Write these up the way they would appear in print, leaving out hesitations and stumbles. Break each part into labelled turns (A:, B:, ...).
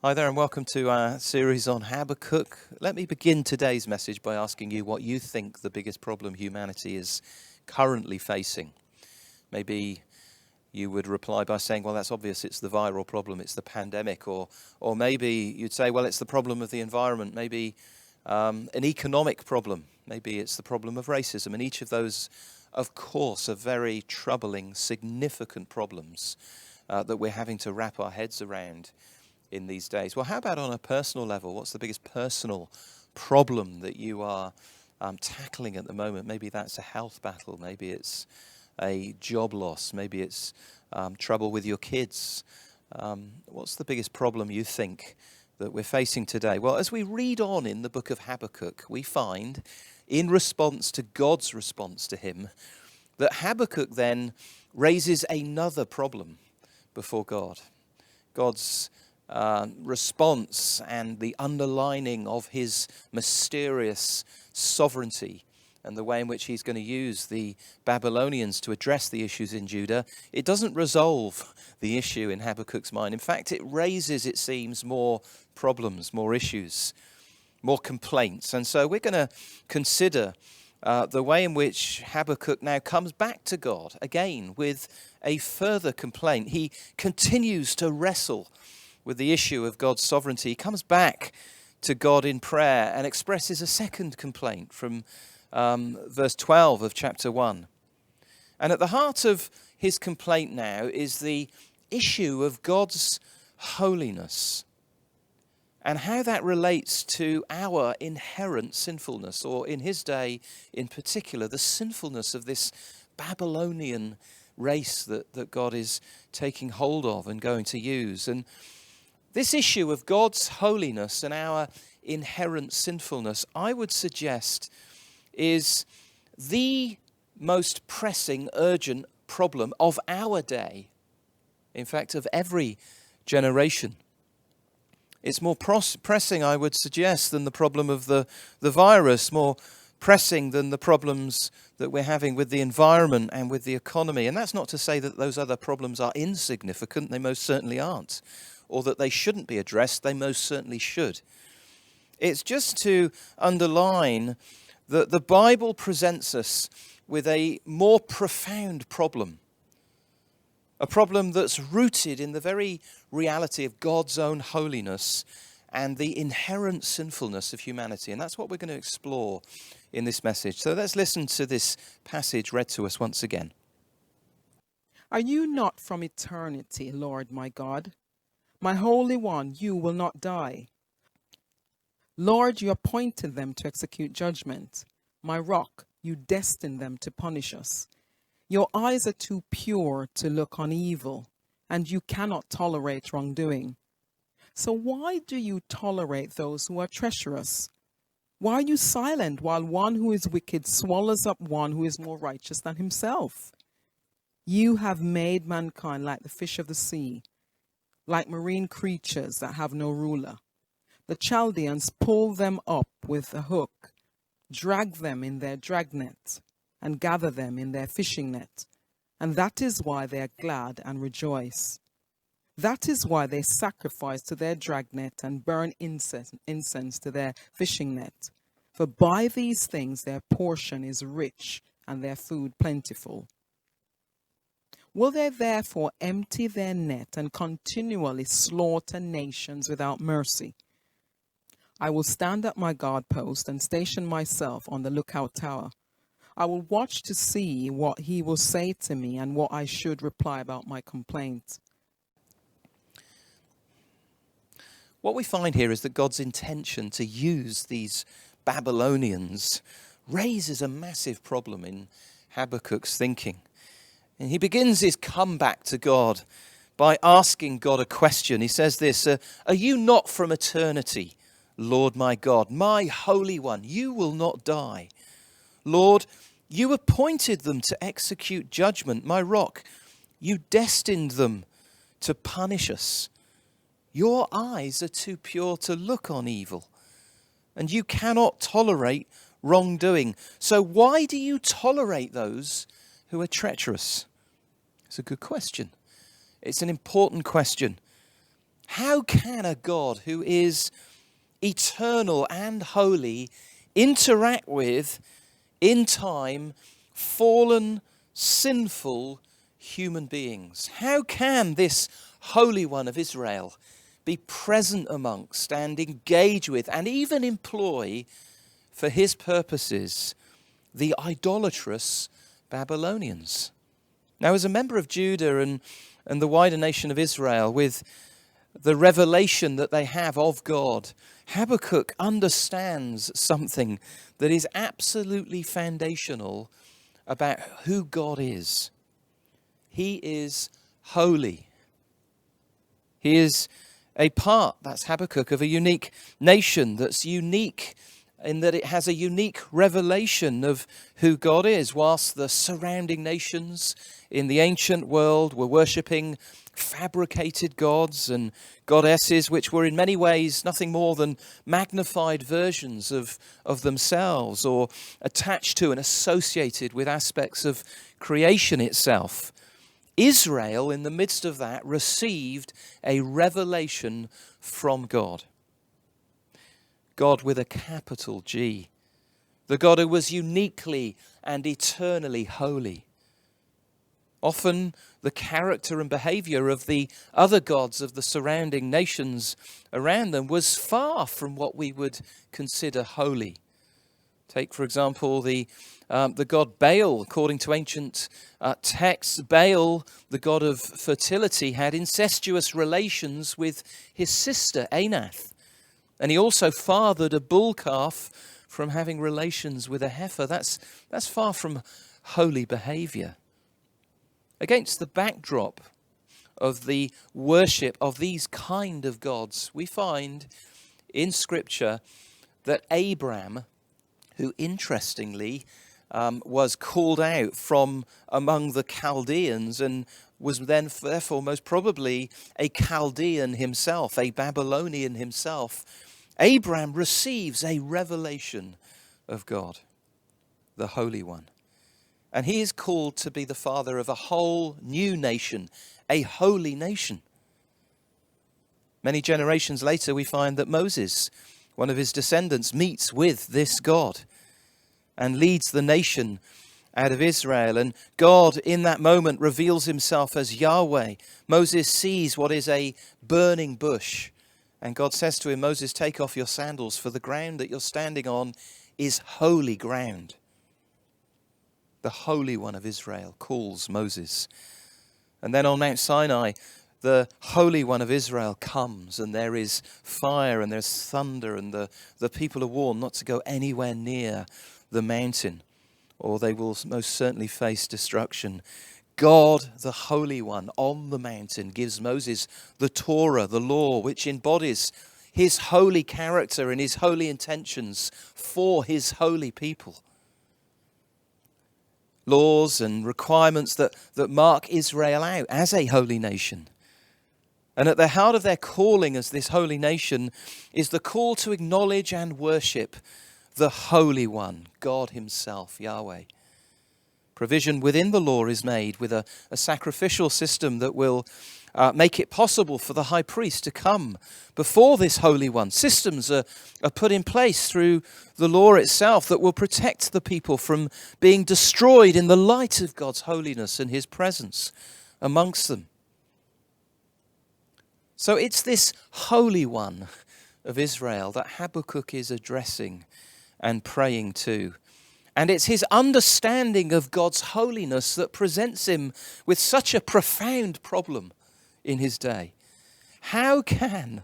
A: Hi there, and welcome to our series on Habakkuk. Let me begin today's message by asking you what you think the biggest problem humanity is currently facing. Maybe you would reply by saying, well, that's obvious, it's the viral problem, it's the pandemic. Or maybe you'd say, well, it's the problem of the environment, maybe an economic problem, maybe it's the problem of racism. And each of those, of course, are very troubling, significant problems that we're having to wrap our heads around in these days. Well, how about on a personal level? What's the biggest personal problem that you are tackling at the moment? Maybe that's a health battle. Maybe it's a job loss. Maybe it's trouble with your kids. What's the biggest problem you think that we're facing today? Well, as we read on in the book of Habakkuk, we find, in response to God's response to him, that Habakkuk then raises another problem before God. God's response and the underlining of his mysterious sovereignty and the way in which he's going to use the Babylonians to address the issues in Judah, it doesn't resolve the issue in Habakkuk's mind. In fact, it raises, it seems, more problems, more issues, more complaints. And so we're going to consider the way in which Habakkuk now comes back to God again with a further complaint. He continues to wrestle with the issue of God's sovereignty. He comes back to God in prayer and expresses a second complaint from verse 12 of chapter 1. And at the heart of his complaint now is the issue of God's holiness and how that relates to our inherent sinfulness, or in his day in particular, the sinfulness of this Babylonian race that God is taking hold of and going to use. And this issue of God's holiness and our inherent sinfulness, I would suggest, is the most pressing, urgent problem of our day. In fact, of every generation. It's more pressing, I would suggest, than the problem of the virus, more pressing than the problems that we're having with the environment and with the economy. And that's not to say that those other problems are insignificant. They most certainly aren't. Or that they shouldn't be addressed. They most certainly should. It's just to underline that the Bible presents us with a more profound problem. A problem that's rooted in the very reality of God's own holiness and the inherent sinfulness of humanity. And that's what we're going to explore in this message. So let's listen to this passage read to us once again.
B: Are you not from eternity, Lord my God? My Holy One, you will not die. Lord, you appointed them to execute judgment. My rock, you destined them to punish us. Your eyes are too pure to look on evil, and you cannot tolerate wrongdoing. So why do you tolerate those who are treacherous? Why are you silent while one who is wicked swallows up one who is more righteous than himself? You have made mankind like the fish of the sea, like marine creatures that have no ruler. The Chaldeans pull them up with a hook, drag them in their dragnet, and gather them in their fishing net. And that is why they are glad and rejoice. That is why they sacrifice to their dragnet and burn incense to their fishing net. For by these things their portion is rich and their food plentiful. Will they therefore empty their net and continually slaughter nations without mercy? I will stand at my guard post and station myself on the lookout tower. I will watch to see what he will say to me and what I should reply about my complaint.
A: What we find here is that God's intention to use these Babylonians raises a massive problem in Habakkuk's thinking. And he begins his comeback to God by asking God a question. He says this, are you not from eternity, Lord my God, my Holy One? You will not die. Lord, you appointed them to execute judgment, my rock. You destined them to punish us. Your eyes are too pure to look on evil, and you cannot tolerate wrongdoing. So why do you tolerate those who are treacherous? It's a good question. It's an important question. How can a God who is eternal and holy interact with, in time, fallen, sinful human beings? How can this Holy One of Israel be present amongst and engage with and even employ for his purposes the idolatrous Babylonians? Now, as a member of Judah and the wider nation of Israel, with the revelation that they have of God, Habakkuk understands something that is absolutely foundational about who God is. He is holy. He is a part, that's Habakkuk, of a unique nation that's unique in that it has a unique revelation of who God is, whilst the surrounding nations in the ancient world were worshipping fabricated gods and goddesses, which were in many ways nothing more than magnified versions of themselves, or attached to and associated with aspects of creation itself. Israel, in the midst of that, received a revelation from God. God with a capital G. The God who was uniquely and eternally holy. Often the character and behavior of the other gods of the surrounding nations around them was far from what we would consider holy. Take, for example, the god Baal. According to ancient texts, Baal, the god of fertility, had incestuous relations with his sister Anath. And he also fathered a bull calf from having relations with a heifer. That's far from holy behavior. Against the backdrop of the worship of these kind of gods, we find in Scripture that Abram, who interestingly was called out from among the Chaldeans and was then therefore most probably a Chaldean himself, a Babylonian himself, Abram receives a revelation of God, the Holy One. And he is called to be the father of a whole new nation, a holy nation. Many generations later, we find that Moses, one of his descendants, meets with this God and leads the nation out of Israel. And God, in that moment, reveals himself as Yahweh. Moses sees what is a burning bush. And God says to him, Moses, take off your sandals, for the ground that you're standing on is holy ground. The Holy One of Israel calls Moses. And then on Mount Sinai, the Holy One of Israel comes, and there is fire and there's thunder, and the people are warned not to go anywhere near the mountain, or they will most certainly face destruction. God, the Holy One, on the mountain gives Moses the Torah, the law, which embodies his holy character and his holy intentions for his holy people. Laws and requirements that mark Israel out as a holy nation. And at the heart of their calling as this holy nation is the call to acknowledge and worship the Holy One, God himself, Yahweh. Provision within the law is made with a sacrificial system that will make it possible for the high priest to come before this Holy One. Systems are put in place through the law itself that will protect the people from being destroyed in the light of God's holiness and his presence amongst them. So it's this Holy One of Israel that Habakkuk is addressing and praying to. And it's his understanding of God's holiness that presents him with such a profound problem in his day. How can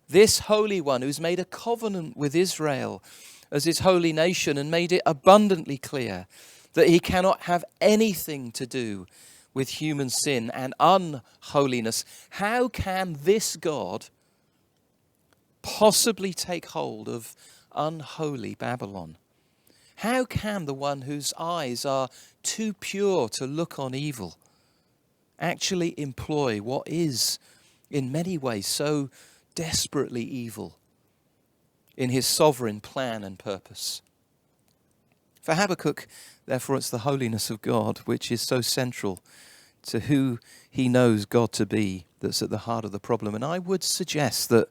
A: this Holy One, who's made a covenant with Israel as his holy nation and made it abundantly clear that he cannot have anything to do with human sin and unholiness, how can this God possibly take hold of unholy Babylon? How can the one whose eyes are too pure to look on evil actually employ what is in many ways so desperately evil in his sovereign plan and purpose? For Habakkuk, therefore, it's the holiness of God which is so central to who he knows God to be. that's at the heart of the problem. And I would suggest that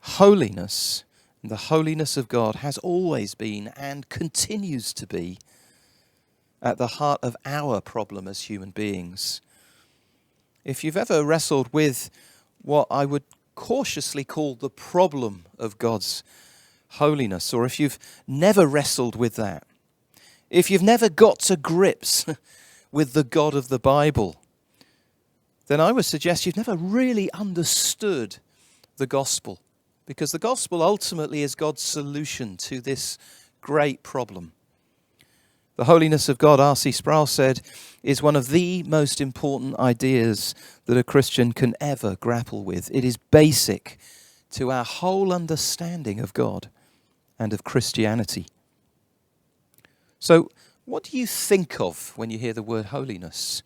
A: holiness, and the holiness of God, has always been and continues to be at the heart of our problem as human beings. If you've ever wrestled with what I would cautiously call the problem of God's holiness, or if you've never wrestled with that, if you've never got to grips with the God of the Bible, then I would suggest you've never really understood the gospel, because the gospel ultimately is God's solution to this great problem. The holiness of God, R.C. Sproul said, is one of the most important ideas that a Christian can ever grapple with. It is basic to our whole understanding of God and of Christianity. So, what do you think of when you hear the word holiness?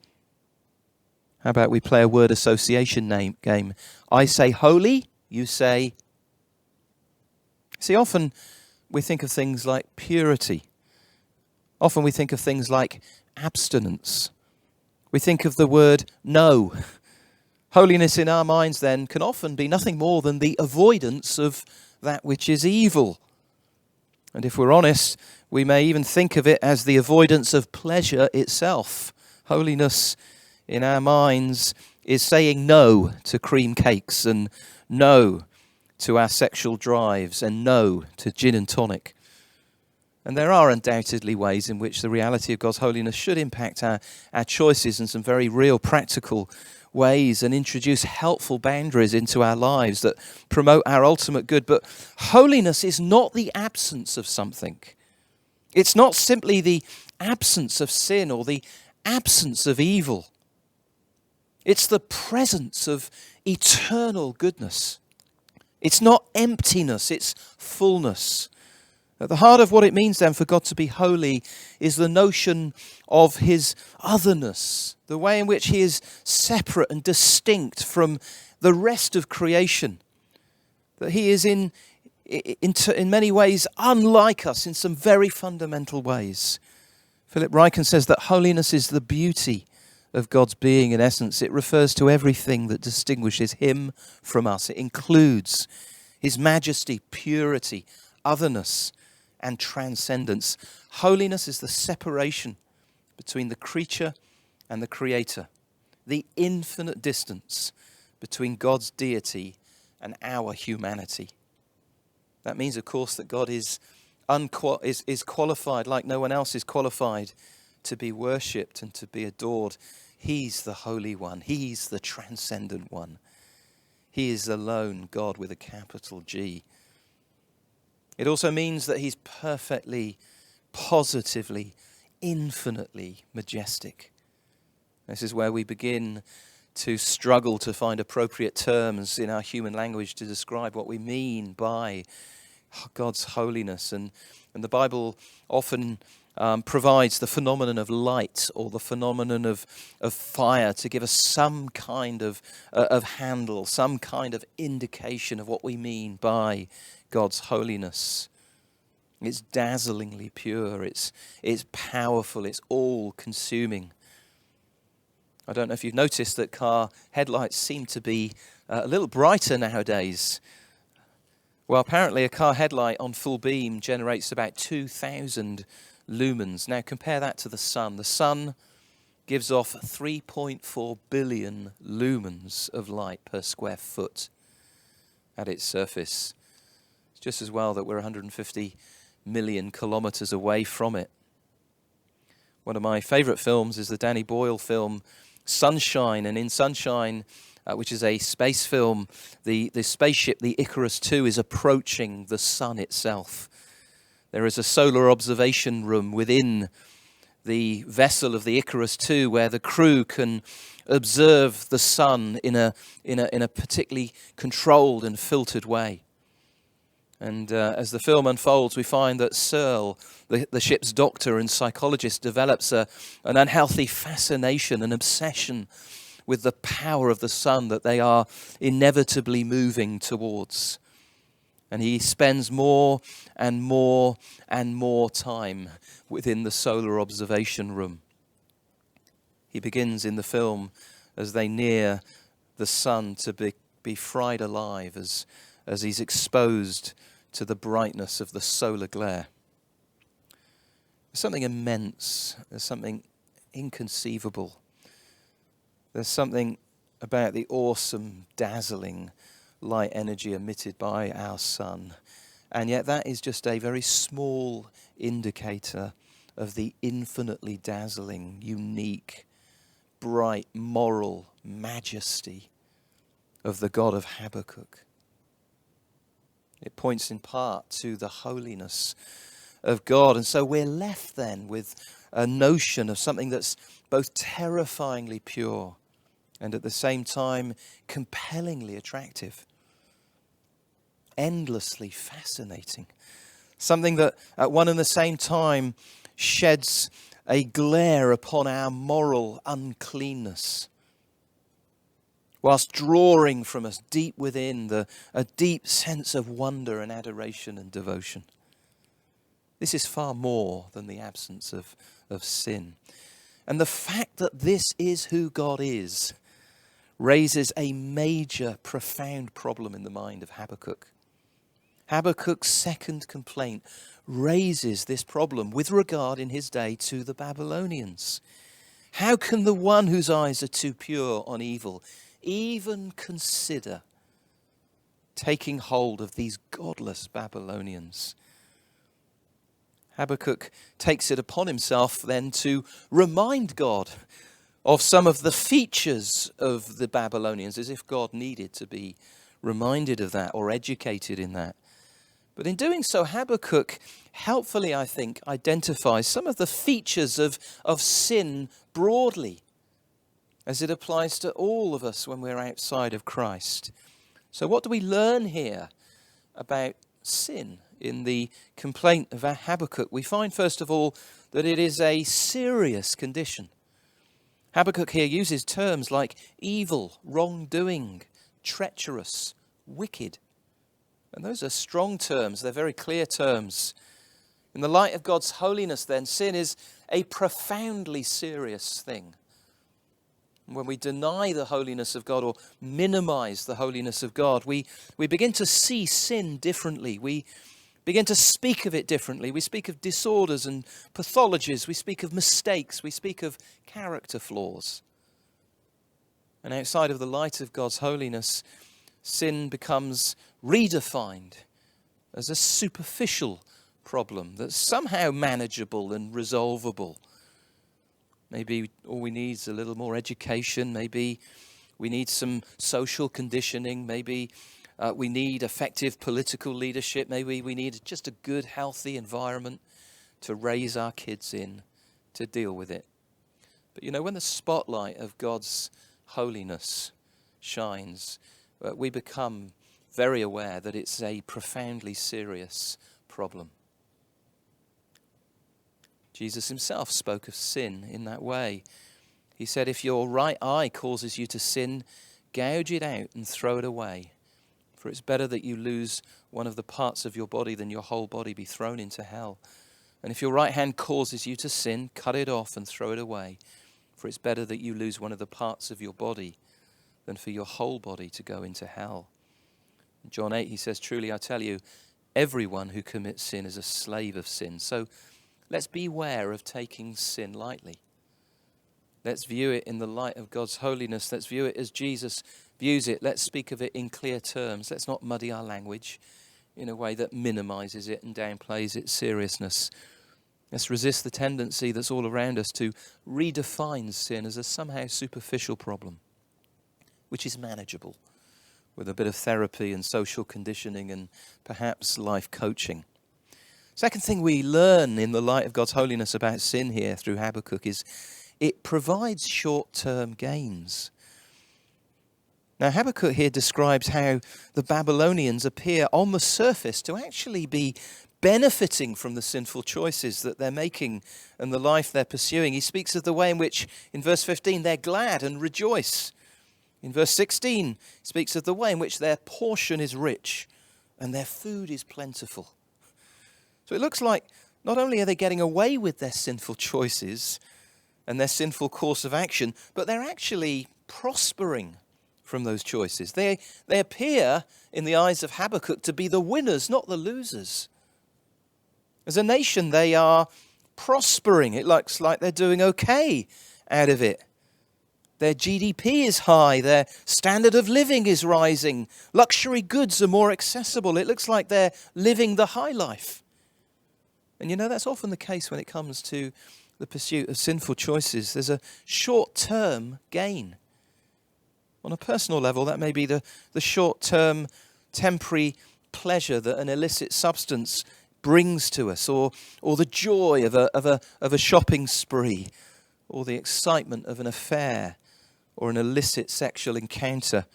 A: How about we play a word association game? I say holy, you say... See, often we think of things like purity. Often we think of things like abstinence. We think of the word no. Holiness in our minds then can often be nothing more than the avoidance of that which is evil. And if we're honest, we may even think of it as the avoidance of pleasure itself. Holiness in our minds is saying no to cream cakes, and no to our sexual drives, and no to gin and tonic. And there are undoubtedly ways in which the reality of God's holiness should impact our choices in some very real practical ways, and introduce helpful boundaries into our lives that promote our ultimate good. But holiness is not the absence of something. It's not simply the absence of sin or the absence of evil. It's the presence of eternal goodness. It's not emptiness, it's fullness. At the heart of what it means then for God to be holy is the notion of his otherness, the way in which he is separate and distinct from the rest of creation. That he is in many ways unlike us in some very fundamental ways. Philip Ryken says that holiness is the beauty of God's being in essence. It refers to everything that distinguishes him from us. It includes his majesty, purity, otherness, and transcendence. Holiness is the separation between the creature and the creator, the infinite distance between God's deity and our humanity. That means, of course, that God is qualified like no one else is qualified to be worshipped and to be adored. He's the Holy One. He's the transcendent one. He is alone God with a capital G. It also means that he's perfectly, positively, infinitely majestic. This is where we begin to struggle to find appropriate terms in our human language to describe what we mean by God's holiness. And the Bible often provides the phenomenon of light or the phenomenon of fire to give us some kind of handle, some kind of indication of what we mean by God's holiness. It's dazzlingly pure, it's powerful, it's all-consuming. I don't know if you've noticed that car headlights seem to be a little brighter nowadays. Well, apparently a car headlight on full beam generates about 2,000 lumens. Now compare that to the sun. The sun gives off 3.4 billion lumens of light per square foot at its surface. It's just as well that we're 150 million kilometers away from it. One of my favorite films is the Danny Boyle film Sunshine, and in Sunshine, which is a space film, the spaceship, the Icarus II, is approaching the sun itself. There is a solar observation room within the vessel of the Icarus II where the crew can observe the sun in a particularly controlled and filtered way. And as the film unfolds, we find that Searle, the ship's doctor and psychologist, develops an unhealthy fascination, an obsession with the power of the sun that they are inevitably moving towards. And he spends more and more and more time within the solar observation room. He begins in the film as they near the sun to be fried alive as he's exposed to the brightness of the solar glare. There's something immense. There's something inconceivable. There's something about the awesome, dazzling light energy emitted by our sun. And yet that is just a very small indicator of the infinitely dazzling, unique, bright, moral majesty of the God of Habakkuk. It points in part to the holiness of God. And so we're left then with a notion of something that's both terrifyingly pure and at the same time compellingly attractive, endlessly fascinating. Something that at one and the same time sheds a glare upon our moral uncleanness, whilst drawing from us deep within a deep sense of wonder and adoration and devotion. This is far more than the absence of sin. And the fact that this is who God is raises a major, profound problem in the mind of Habakkuk. Habakkuk's second complaint raises this problem with regard in his day to the Babylonians. How can the one whose eyes are too pure on evil even consider taking hold of these godless Babylonians? Habakkuk takes it upon himself then to remind God of some of the features of the Babylonians, as if God needed to be reminded of that or educated in that. But in doing so, Habakkuk helpfully, I think, identifies some of the features of sin broadly, as it applies to all of us when we're outside of Christ. So what do we learn here about sin in the complaint of Habakkuk? We find, first of all, that it is a serious condition. Habakkuk here uses terms like evil, wrongdoing, treacherous, wicked. And those are strong terms. They're very clear terms. In the light of God's holiness, then, sin is a profoundly serious thing. When we deny the holiness of God or minimize the holiness of God, we begin to see sin differently. We begin to speak of it differently. We speak of disorders and pathologies. We speak of mistakes. We speak of character flaws. And outside of the light of God's holiness, sin becomes redefined as a superficial problem that's somehow manageable and resolvable. Maybe all we need is a little more education. Maybe we need some social conditioning. Maybe we need effective political leadership. Maybe we need just a good, healthy environment to raise our kids in, to deal with it. But you know, when the spotlight of God's holiness shines, we become very aware that it's a profoundly serious problem. Jesus himself spoke of sin in that way. He said, if your right eye causes you to sin, gouge it out and throw it away. For it's better that you lose one of the parts of your body than your whole body be thrown into hell. And if your right hand causes you to sin, cut it off and throw it away. For it's better that you lose one of the parts of your body than for your whole body to go into hell. In John 8, he says, truly I tell you, everyone who commits sin is a slave of sin. So let's beware of taking sin lightly. Let's view it in the light of God's holiness. Let's view it as Jesus views it. Let's speak of it in clear terms. Let's not muddy our language in a way that minimizes it and downplays its seriousness. Let's resist the tendency that's all around us to redefine sin as a somehow superficial problem, which is manageable with a bit of therapy and social conditioning and perhaps life coaching. Second thing we learn in the light of God's holiness about sin here through Habakkuk is it provides short-term gains. Now, Habakkuk here describes how the Babylonians appear on the surface to actually be benefiting from the sinful choices that they're making and the life they're pursuing. He speaks of the way in which, in verse 15, they're glad and rejoice. In verse 16, he speaks of the way in which their portion is rich and their food is plentiful. So it looks like not only are they getting away with their sinful choices and their sinful course of action, but they're actually prospering from those choices. They appear, in the eyes of Habakkuk, to be the winners, not the losers. As a nation, they are prospering. It looks like they're doing okay out of it. Their GDP is high. Their standard of living is rising. Luxury goods are more accessible. It looks like they're living the high life. And that's often the case when it comes to the pursuit of sinful choices. There's a short-term gain. On a personal level, that may be the short-term, temporary pleasure that an illicit substance brings to us, or the joy of a shopping spree, or the excitement of an affair, or an illicit sexual encounter.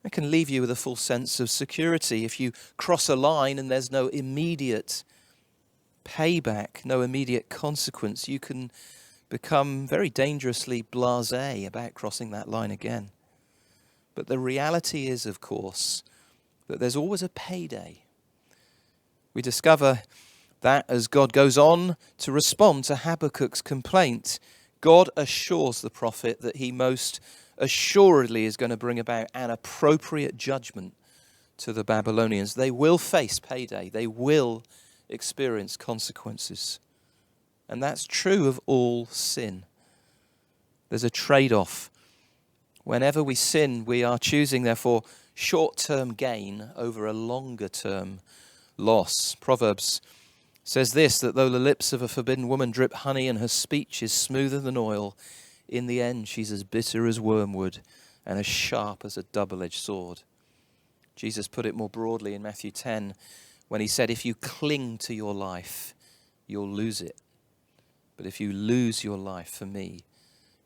A: It can leave you with a full sense of security. If you cross a line and there's no immediate payback, no immediate consequence, you can become very dangerously blasé about crossing that line again. But the reality is, of course, that there's always a payday. We discover that as God goes on to respond to Habakkuk's complaint, God assures the prophet that he most assuredly is going to bring about an appropriate judgment to the Babylonians. They will face payday. They will experience consequences. And that's true of all sin. There's a trade-off. Whenever we sin, we are choosing, therefore, short-term gain over a longer-term loss. Proverbs says this, that though the lips of a forbidden woman drip honey and her speech is smoother than oil, in the end she's as bitter as wormwood and as sharp as a double-edged sword. Jesus put it more broadly in Matthew 10 when he said, if you cling to your life, you'll lose it. But if you lose your life for me,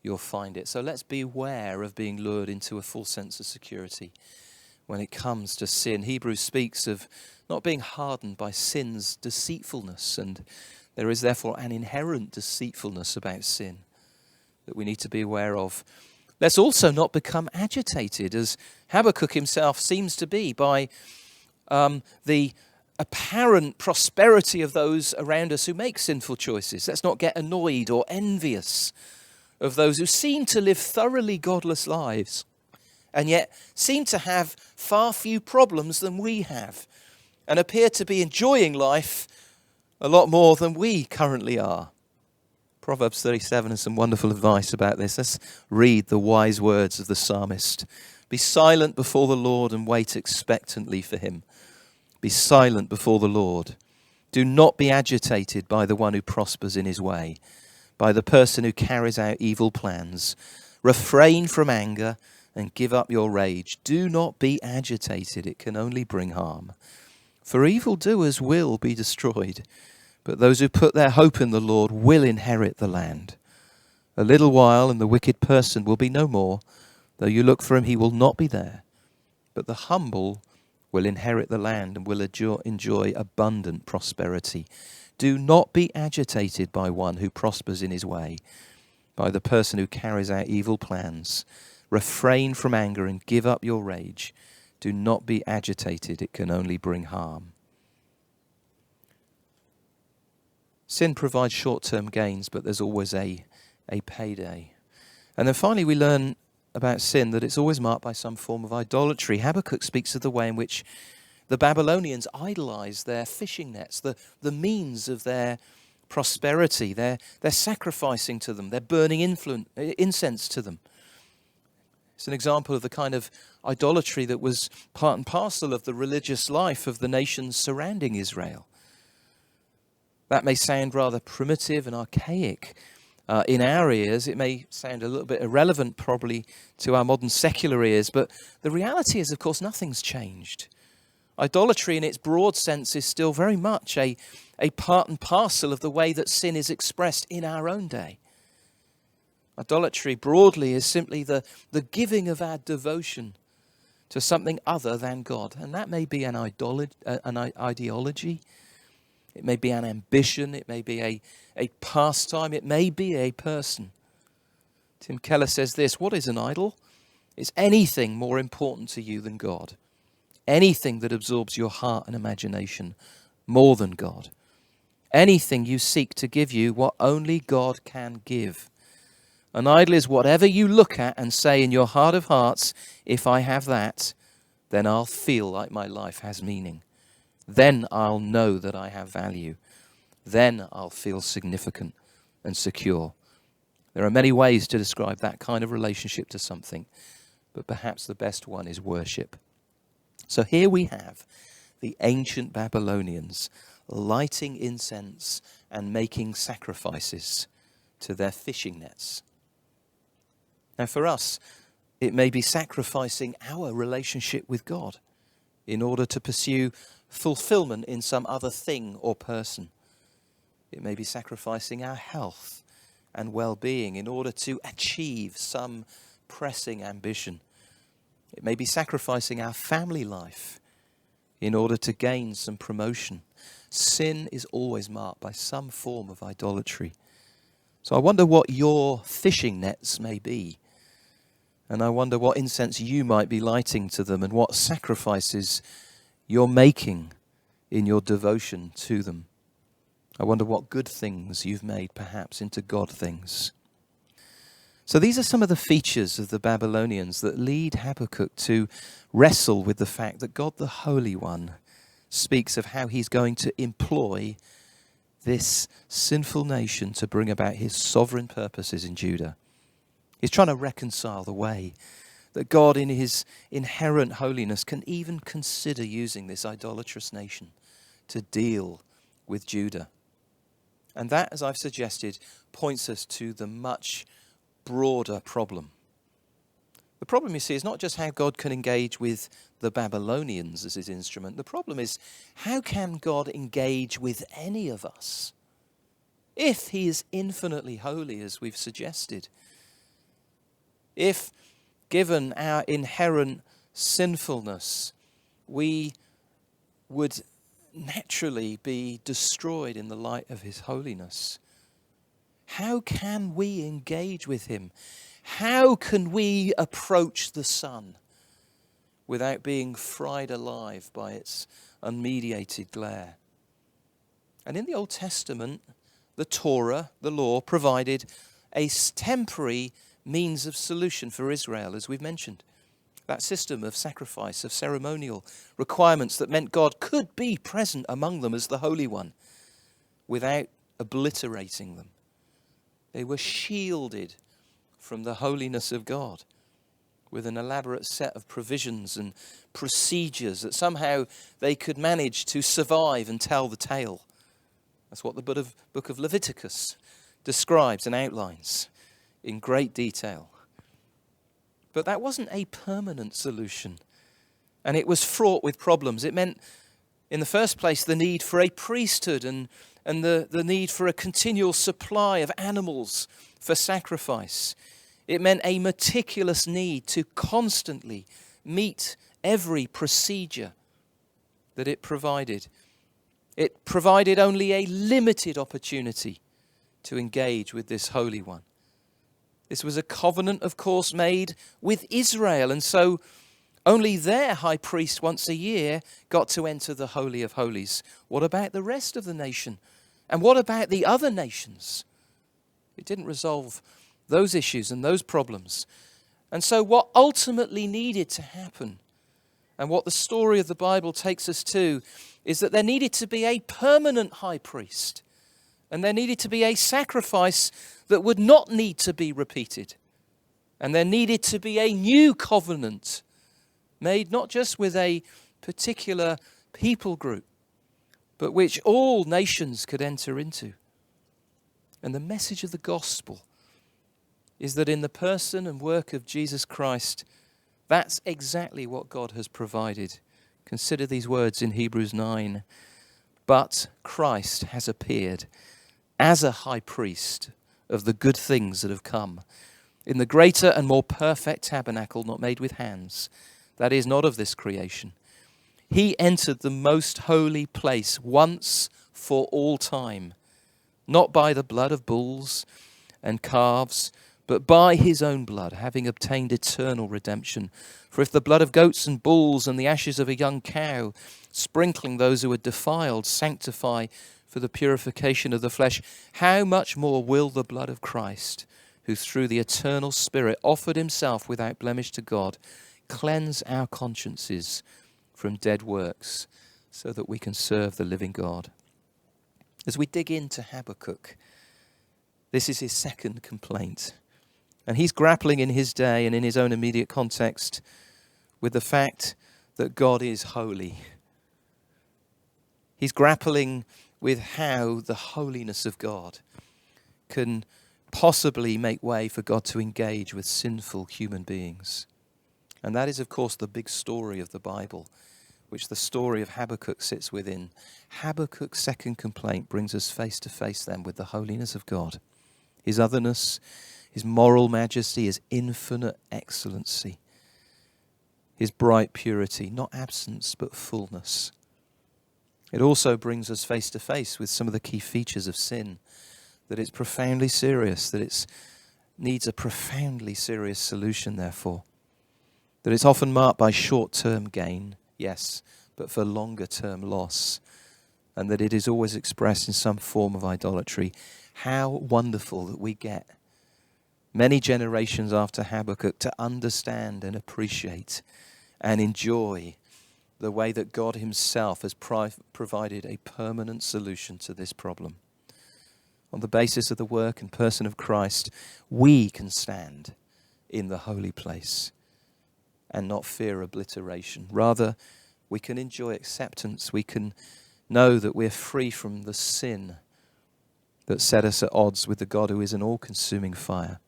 A: you'll find it. So let's beware of being lured into a false sense of security when it comes to sin. Hebrews speaks of not being hardened by sin's deceitfulness, and there is therefore an inherent deceitfulness about sin that we need to be aware of. Let's also not become agitated, as Habakkuk himself seems to be, by the apparent prosperity of those around us who make sinful choices. Let's not get annoyed or envious of those who seem to live thoroughly godless lives and yet seem to have far fewer problems than we have and appear to be enjoying life a lot more than we currently are. Proverbs 37 has some wonderful advice about this. Let's read the wise words of the psalmist. Be silent before the Lord and wait expectantly for him. Be silent before the Lord. Do not be agitated by the one who prospers in his way, by the person who carries out evil plans. Refrain from anger and give up your rage. Do not be agitated. It can only bring harm. For evildoers will be destroyed, but those who put their hope in the Lord will inherit the land. A little while and the wicked person will be no more. Though you look for him, he will not be there. But the humble will inherit the land and will enjoy abundant prosperity. Do not be agitated by one who prospers in his way, by the person who carries out evil plans. Refrain from anger and give up your rage. Do not be agitated. It can only bring harm. Sin provides short-term gains, but there's always a payday. And then finally we learn about sin that it's always marked by some form of idolatry. Habakkuk speaks of the way in which the Babylonians idolized their fishing nets, the means of their prosperity. They're sacrificing to them. They're burning incense to them. It's an example of the kind of idolatry that was part and parcel of the religious life of the nations surrounding Israel. That may sound rather primitive and archaic in our ears. It may sound a little bit irrelevant probably to our modern secular ears, but the reality is, of course, nothing's changed. Idolatry in its broad sense is still very much a part and parcel of the way that sin is expressed in our own day. Idolatry broadly is simply the giving of our devotion to something other than God. And that may be an ideology. It may be an ambition. It may be a pastime. It may be a person. Tim Keller says this: what is an idol? It's anything more important to you than God. Anything that absorbs your heart and imagination more than God. Anything you seek to give you what only God can give. An idol is whatever you look at and say in your heart of hearts, if I have that, then I'll feel like my life has meaning. Then I'll know that I have value. Then I'll feel significant and secure. There are many ways to describe that kind of relationship to something, but perhaps the best one is worship. So here we have the ancient Babylonians lighting incense and making sacrifices to their fishing nets. Now for us, it may be sacrificing our relationship with God in order to pursue fulfillment in some other thing or person. It may be sacrificing our health and well-being in order to achieve some pressing ambition. It may be sacrificing our family life in order to gain some promotion. Sin is always marked by some form of idolatry. So I wonder what your fishing nets may be. And I wonder what incense you might be lighting to them and what sacrifices you're making in your devotion to them. I wonder what good things you've made perhaps into God things. So these are some of the features of the Babylonians that lead Habakkuk to wrestle with the fact that God the Holy One speaks of how he's going to employ this sinful nation to bring about his sovereign purposes in Judah. He's trying to reconcile the way that God in his inherent holiness can even consider using this idolatrous nation to deal with Judah. And that, as I've suggested, points us to the much broader problem. The problem, you see, is not just how God can engage with the Babylonians as his instrument. The problem is, how can God engage with any of us if he is infinitely holy, as we've suggested? If, given our inherent sinfulness, we would naturally be destroyed in the light of his holiness, how can we engage with him? How can we approach the sun without being fried alive by its unmediated glare? And in the Old Testament, the Torah, the law, provided a temporary means of solution for Israel, as we've mentioned. That system of sacrifice, of ceremonial requirements that meant God could be present among them as the Holy One without obliterating them. They were shielded from the holiness of God with an elaborate set of provisions and procedures that somehow they could manage to survive and tell the tale. That's what the book of Leviticus describes and outlines in great detail. But that wasn't a permanent solution, and it was fraught with problems. It meant, in the first place, the need for a priesthood and the need for a continual supply of animals for sacrifice. It meant a meticulous need to constantly meet every procedure that it provided. It provided only a limited opportunity to engage with this Holy One. This was a covenant, of course, made with Israel, and so only their high priest once a year got to enter the Holy of Holies. What about the rest of the nation? And what about the other nations? It didn't resolve those issues and those problems. And so what ultimately needed to happen, and what the story of the Bible takes us to, is that there needed to be a permanent high priest. And there needed to be a sacrifice that would not need to be repeated. And there needed to be a new covenant made not just with a particular people group, but which all nations could enter into. And the message of the gospel is that in the person and work of Jesus Christ, that's exactly what God has provided. Consider these words in Hebrews 9. But Christ has appeared as a high priest of the good things that have come in the greater and more perfect tabernacle not made with hands, that is not of this creation. He entered the most holy place once for all time, not by the blood of bulls and calves, but by his own blood, having obtained eternal redemption. For if the blood of goats and bulls and the ashes of a young cow, sprinkling those who are defiled, sanctify for the purification of the flesh, how much more will the blood of Christ, who through the eternal Spirit offered himself without blemish to God, cleanse our consciences from dead works so that we can serve the living God. As we dig into Habakkuk, this is his second complaint. And he's grappling in his day and in his own immediate context with the fact that God is holy. He's grappling with how the holiness of God can possibly make way for God to engage with sinful human beings. And that is, of course, the big story of the Bible, which the story of Habakkuk sits within. Habakkuk's second complaint brings us face to face then with the holiness of God, his otherness, his moral majesty, his infinite excellency, his bright purity, not absence but fullness. It also brings us face to face with some of the key features of sin, that it's profoundly serious, that it needs a profoundly serious solution, therefore, that it's often marked by short-term gain, yes, but for longer-term loss, and that it is always expressed in some form of idolatry. How wonderful that we get many generations after Habakkuk to understand and appreciate and enjoy the way that God himself has provided a permanent solution to this problem. On the basis of the work and person of Christ, we can stand in the holy place and not fear obliteration. Rather, we can enjoy acceptance. We can know that we're free from the sin that set us at odds with the God who is an all-consuming fire.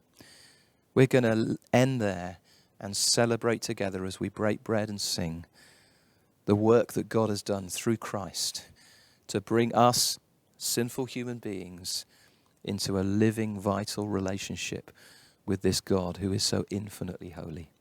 A: We're going to end there and celebrate together as we break bread and sing the work that God has done through Christ to bring us, sinful human beings, into a living, vital relationship with this God who is so infinitely holy.